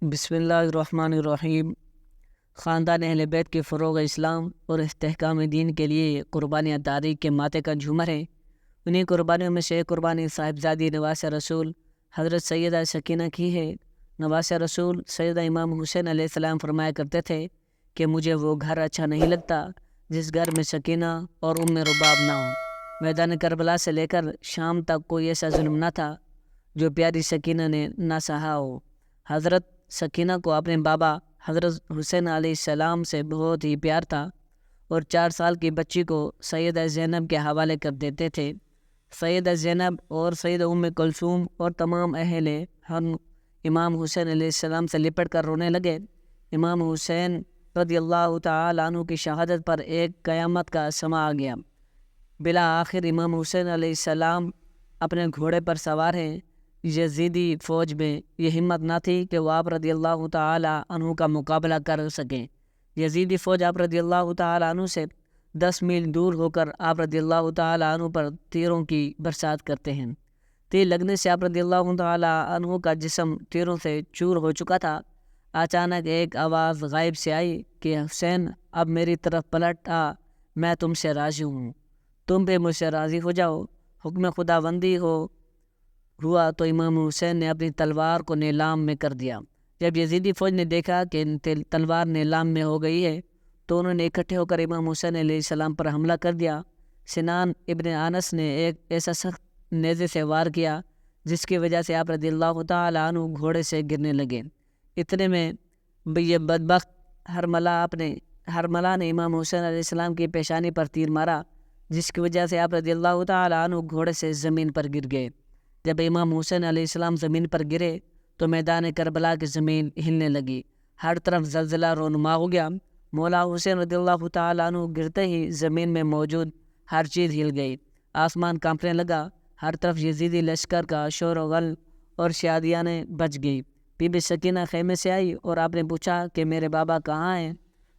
بسم اللہ الرحمن الرحیم۔ خاندان اہل بیت کے فروغ اسلام اور استحکام دین کے لیے قربانیاں تاریخ کے ماتے کا جھومر ہے۔ انہیں قربانیوں میں سے ایک قربانی صاحبزادی نواس رسول حضرت سیدہ سکینہ کی ہے۔ نواس رسول سیدہ امام حسین علیہ السلام فرمایا کرتے تھے کہ مجھے وہ گھر اچھا نہیں لگتا جس گھر میں سکینہ اور ام رباب نہ ہو۔ میدان کربلا سے لے کر شام تک کوئی ایسا ظلم نہ تھا جو پیاری سکینہ نے نہ سہا ہو۔ حضرت سکینہ کو اپنے بابا حضرت حسین علیہ السلام سے بہت ہی پیار تھا اور 4 سال کی بچی کو سیدہ زینب کے حوالے کر دیتے تھے۔ سیدہ زینب اور سیدہ ام کلثوم اور تمام اہل ہم امام حسین علیہ السلام سے لپٹ کر رونے لگے۔ امام حسین رضی اللہ تعالی عنہ کی شہادت پر ایک قیامت کا سما آ گیا۔ بلا آخر امام حسین علیہ السلام اپنے گھوڑے پر سوار ہیں۔ یزیدی فوج میں یہ ہمت نہ تھی کہ وہ آپ رضی اللہ تعالی عنہ کا مقابلہ کر سکیں۔ یزیدی فوج آپ رضی اللہ تعالی عنہ سے 10 میل دور ہو کر آپ رضی اللہ تعالی عنہ پر تیروں کی برسات کرتے ہیں۔ تیر لگنے سے آپ رضی اللہ تعالی عنہ کا جسم تیروں سے چور ہو چکا تھا۔ اچانک ایک آواز غائب سے آئی کہ حسین اب میری طرف پلٹ آ، میں تم سے راضی ہوں، تم بھی مجھ سے راضی ہو جاؤ۔ حکم خداوندی ہوا تو امام حسین نے اپنی تلوار کو نیلام میں کر دیا۔ جب یزیدی فوج نے دیکھا کہ تلوار نیلام میں ہو گئی ہے تو انہوں نے اکٹھے ہو کر امام حسین علیہ السلام پر حملہ کر دیا۔ سنان ابن انس نے ایک ایسا سخت نیزے سے وار کیا جس کی وجہ سے آپ رضی اللہ تعالی عنہ گھوڑے سے گرنے لگے۔ اتنے میں یہ بدبخت ہرملہ نے امام حسین علیہ السلام کی پیشانی پر تیر مارا جس کی وجہ سے آپ رضی اللہ تعالی عنہ گھوڑے سے زمین پر گر گئے۔ جب امام حسین علیہ السلام زمین پر گرے تو میدان کربلا کی زمین ہلنے لگی، ہر طرف زلزلہ رونما ہو گیا۔ مولا حسین رضی اللہ تعالی عنہ گرتے ہی زمین میں موجود ہر چیز ہل گئی، آسمان کانپنے لگا، ہر طرف یزیدی لشکر کا شور و غل اور شادیانے بچ گئی۔ بی بی سکینہ خیمے سے آئی اور آپ نے پوچھا کہ میرے بابا کہاں ہیں؟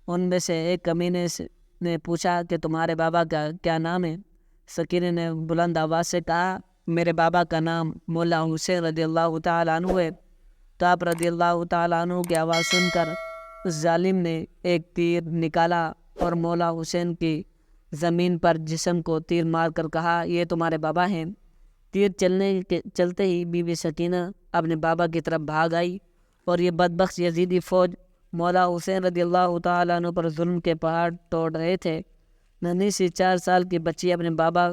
ان میں سے ایک کمینے نے پوچھا کہ تمہارے بابا کا کیا نام ہے؟ سکینہ نے بلند آواز سے کہا میرے بابا کا نام مولا حسین رضی اللہ تعالی عنہ ہے۔ تو آپ رضی اللہ تعالی عنہ کی آواز سن کر اس ظالم نے ایک تیر نکالا اور مولا حسین کی زمین پر جسم کو تیر مار کر کہا یہ تمہارے بابا ہیں۔ تیر چلتے ہی بی بی سکینہ اپنے بابا کی طرف بھاگ آئی اور یہ بدبخت یزیدی فوج مولا حسین رضی اللہ تعالی عنہ پر ظلم کے پہاڑ توڑ رہے تھے۔ ننھی سی 4 سال کی بچی اپنے بابا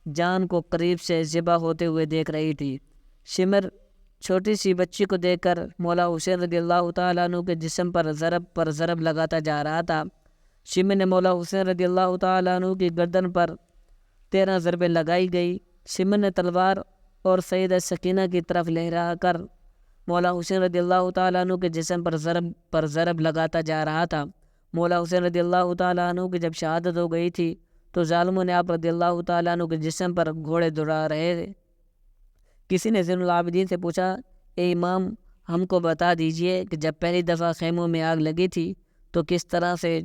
جان کو قریب سے ذبح ہوتے ہوئے دیکھ رہی تھی۔ شمر چھوٹی سی بچی کو دیکھ کر مولا حسین رضی اللہ تعالیٰ عنہ کے جسم پر ضرب لگاتا جا رہا تھا۔ شمر نے مولا حسین رضی اللہ تعالیٰ عنہ کی گردن پر 13 ضربیں لگائی گئی۔ شمر نے تلوار اور سیدہ سکینہ کی طرف لہرا کر مولا حسین رضی اللہ تعالیٰ عنہ کے جسم پر ضرب لگاتا جا رہا تھا۔ مولا حسین رضی اللہ تعالیٰ عنہ کی جب شہادت ہو گئی تھی تو ظالموں نے آپ رضی اللہ تعالیٰ عنہ کے جسم پر گھوڑے دوڑا رہے تھے۔ کسی نے زین العابدین سے پوچھا اے امام ہم کو بتا دیجئے کہ جب پہلی دفعہ خیموں میں آگ لگی تھی تو کس طرح سے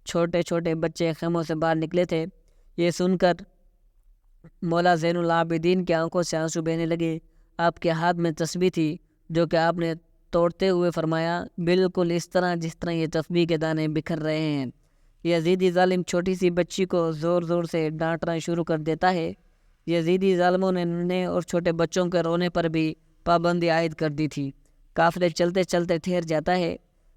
چھوٹے چھوٹے بچے خیموں سے باہر نکلے تھے؟ یہ سن کر مولا زین العابدین کی آنکھوں سے آنسو بہنے لگے۔ آپ کے ہاتھ میں تسبیح تھی جو کہ آپ نے توڑتے ہوئے فرمایا بالکل اس طرح جس طرح یہ تسبیح کے دانے بکھر رہے ہیں۔ یزیدی ظالم چھوٹی سی بچی کو زور زور سے ڈانٹنا شروع کر دیتا ہے۔ یزیدی ظالموں نے ننھے اور چھوٹے بچوں کے رونے پر بھی پابندی عائد کر دی تھی۔ قافلے چلتے چلتے ٹھہر جاتا ہے۔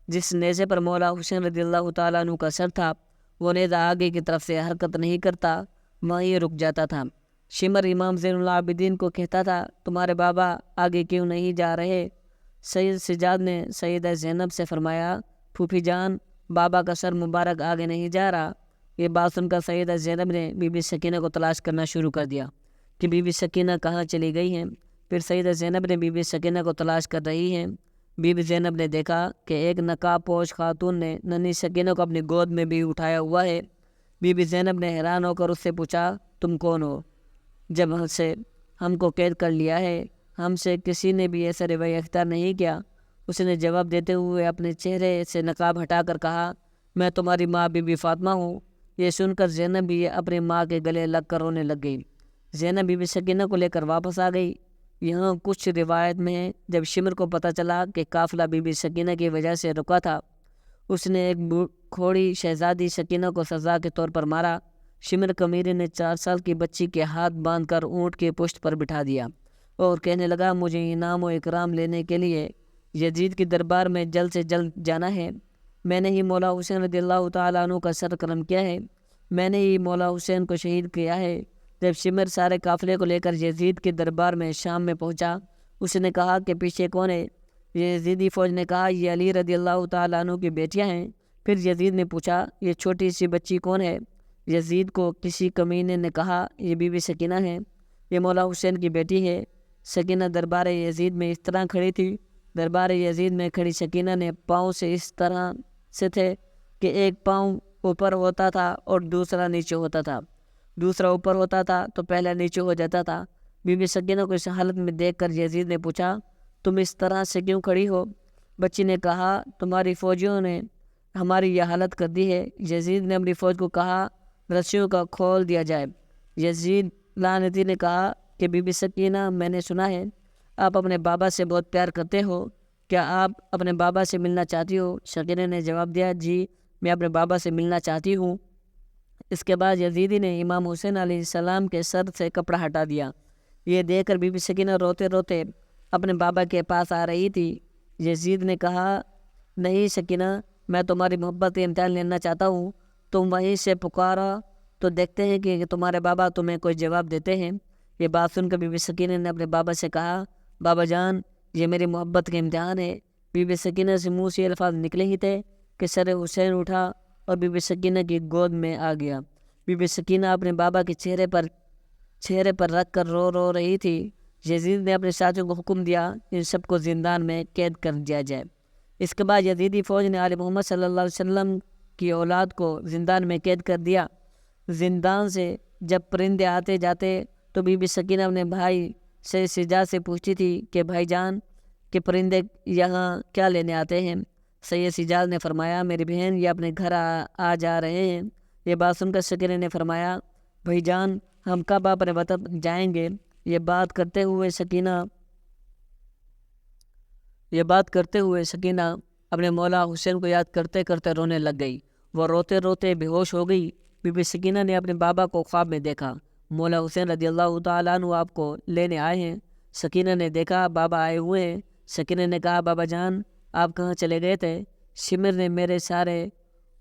جس نیزے پر مولا حسین رضی اللہ تعالیٰ عنہ کا سر تھا وہ نیزہ آگے کی طرف سے حرکت نہیں کرتا، وہیں رک جاتا تھا۔ شمر امام زین العابدین کو کہتا تھا تمہارے بابا آگے کیوں نہیں جا رہے؟ سید سجاد نے سیدہ زینب سے فرمایا پھوپھی جان بابا کا سر مبارک آگے نہیں جا رہا۔ یہ بات سن کر سیدہ زینب نے بی بی سکینہ کو تلاش کرنا شروع کر دیا کہ بی بی سکینہ کہاں چلی گئی ہیں۔ پھر سیدہ زینب نے بی بی سکینہ کو تلاش کر رہی ہیں۔ بی بی زینب نے دیکھا کہ ایک نقاب پوش خاتون نے ننھی سکینہ کو اپنی گود میں بھی اٹھایا ہوا ہے۔ بی بی زینب نے حیران ہو کر اس سے پوچھا تم کون ہو؟ جب سے ہم کو قید کر لیا ہے ہم سے کسی نے بھی ایسا رویہ اختیار نہیں کیا۔ اس نے جواب دیتے ہوئے اپنے چہرے سے نقاب ہٹا کر کہا میں تمہاری ماں بی بی فاطمہ ہوں۔ یہ سن کر زینب بھی اپنی ماں کے گلے لگ کر رونے لگ گئی۔ زینب بی بی سکینہ کو لے کر واپس آ گئی۔ یہاں کچھ روایت میں ہے جب شمر کو پتہ چلا کہ قافلہ بی بی سکینہ کی وجہ سے رکا تھا، اس نے ایک کھوڑی شہزادی سکینہ کو سزا کے طور پر مارا۔ شمر قمیری نے 4 سال کی بچی کے ہاتھ باندھ کر اونٹ کی پشت پر بٹھا دیا اور کہنے لگا، مجھے انعام و اکرام لینے کے لیے یزید کے دربار میں جلد سے جلد جانا ہے۔ میں نے ہی مولا حسین رضی اللہ تعالیٰ عنہ کا سر قلم کیا ہے، میں نے ہی مولا حسین کو شہید کیا ہے۔ جب شمر سارے قافلے کو لے کر یزید کے دربار میں شام میں پہنچا، اس نے کہا کہ پیچھے کون ہے؟ یزیدی فوج نے کہا، یہ علی رضی اللہ تعالیٰ عنہ کی بیٹیاں ہیں۔ پھر یزید نے پوچھا، یہ چھوٹی سی بچی کون ہے؟ یزید کو کسی کمینے نے کہا، یہ بی بی سکینہ ہے، یہ مولا حسین کی بیٹی ہے۔ سکینہ دربار یزید میں اس طرح کھڑی تھی۔ دربار یزید میں کھڑی سکینہ نے پاؤں سے اس طرح سے تھے کہ ایک پاؤں اوپر ہوتا تھا اور دوسرا نیچے ہوتا تھا، دوسرا اوپر ہوتا تھا تو پہلا نیچے ہو جاتا تھا۔ بی بی سکینہ کو اس حالت میں دیکھ کر یزید نے پوچھا، تم اس طرح سے کیوں کھڑی ہو؟ بچی نے کہا، تمہاری فوجیوں نے ہماری یہ حالت کر دی ہے۔ یزید نے اپنی فوج کو کہا، رسیوں کا کھول دیا جائے۔ یزید لعنتی نے کہا کہ بی بی سکینہ، میں نے سنا ہے آپ اپنے بابا سے بہت پیار کرتے ہو، کیا آپ اپنے بابا سے ملنا چاہتی ہو؟ سکینہ نے جواب دیا، جی میں اپنے بابا سے ملنا چاہتی ہوں۔ اس کے بعد یزیدی نے امام حسین علیہ السلام کے سر سے کپڑا ہٹا دیا۔ یہ دیکھ کر بی بی سکینہ روتے روتے اپنے بابا کے پاس آ رہی تھی۔ یزید نے کہا، نہیں سکینہ، میں تمہاری محبت کا امتحان لینا چاہتا ہوں، تم وہیں سے پکارا تو دیکھتے ہیں کہ تمہارے بابا تمہیں کوئی جواب دیتے ہیں۔ یہ بات سن کر بی بی سکینہ نے اپنے بابا سے کہا، بابا جان، یہ میری محبت کا امتحان ہے۔ بی بی سکینہ سے منہ سے یہ الفاظ نکلے ہی تھے کہ سر حسین اٹھا اور بی بی سکینہ کی گود میں آ گیا۔ بی بی سکینہ اپنے بابا کے چہرے پر رکھ کر رو رہی تھی۔ یزید نے اپنے ساتھیوں کو حکم دیا، ان سب کو زندان میں قید کر دیا جائے۔ اس کے بعد یزیدی فوج نے آل محمد صلی اللہ علیہ وسلم کی اولاد کو زندان میں قید کر دیا۔ زندان سے جب پرندے آتے جاتے تو بی بی سکینہ اپنے بھائی سید سجاد سے پوچھتی تھی کہ بھائی جان، کہ پرندے یہاں کیا لینے آتے ہیں؟ سید سجاد نے فرمایا، میری بہن، یہ اپنے گھر آ جا رہے ہیں۔ یہ بات سن کر سکینہ نے فرمایا، بھائی جان، ہم کب اپنے وطن جائیں گے؟ یہ بات کرتے ہوئے سکینہ اپنے مولا حسین کو یاد کرتے کرتے رونے لگ گئی۔ وہ روتے روتے بے ہوش ہو گئی۔ بی بی سکینہ نے اپنے بابا کو خواب میں دیکھا، مولا حسین رضی اللہ تعالیٰ عنہ آپ کو لینے آئے ہیں۔ سکینہ نے دیکھا بابا آئے ہوئے ہیں۔ سکینہ نے کہا، بابا جان، آپ کہاں چلے گئے تھے؟ شمر نے میرے سارے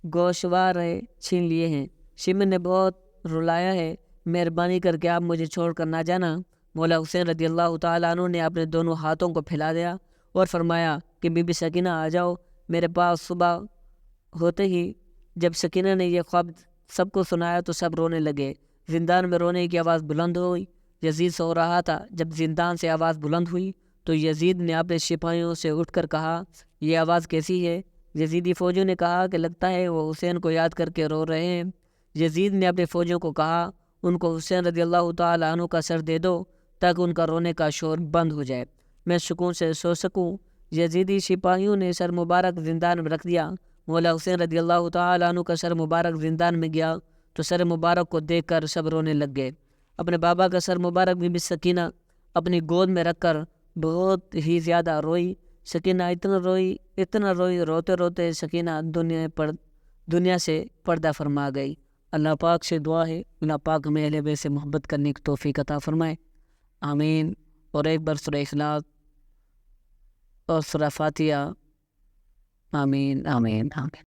گوشوارے چھین لیے ہیں، شمر نے بہت رلایا ہے، مہربانی کر کے آپ مجھے چھوڑ کر نہ جانا۔ مولا حسین رضی اللہ تعالیٰ عنہ نے اپنے دونوں ہاتھوں کو پھیلا دیا اور فرمایا کہ بی بی سکینہ آ جاؤ میرے پاس۔ صبح ہوتے ہی جب سکینہ نے یہ خواب سب کو سنایا تو سب رونے لگے۔ زندان میں رونے کی آواز بلند ہوئی۔ یزید سو رہا تھا۔ جب زندان سے آواز بلند ہوئی تو یزید نے اپنے سپاہیوں سے اٹھ کر کہا، یہ آواز کیسی ہے؟ یزیدی فوجیوں نے کہا کہ لگتا ہے وہ حسین کو یاد کر کے رو رہے ہیں۔ یزید نے اپنے فوجیوں کو کہا، ان کو حسین رضی اللہ تعالیٰ عنہ کا سر دے دو تاکہ ان کا رونے کا شور بند ہو جائے، میں سکون سے سو سکوں۔ یزیدی سپاہیوں نے سر مبارک زندان میں رکھ دیا۔ مولا حسین رضی اللہ تعالیٰ عنہ کا سر مبارک زندان میں گیا تو سر مبارک کو دیکھ کر سب رونے لگ گئے۔ اپنے بابا کا سر مبارک بی بی سکینہ اپنی گود میں رکھ کر بہت ہی زیادہ روئی۔ سکینہ اتنا روئی، روتے روتے سکینہ دنیا سے پردہ فرما گئی۔ اللہ پاک سے دعا ہے، اللہ پاک ہمیں اہل بیت سے محبت کرنے کی توفیق عطا فرمائے، آمین۔ اور ایک بار سورہ اخلاص اور سورہ فاتحہ، آمین آمین آمین۔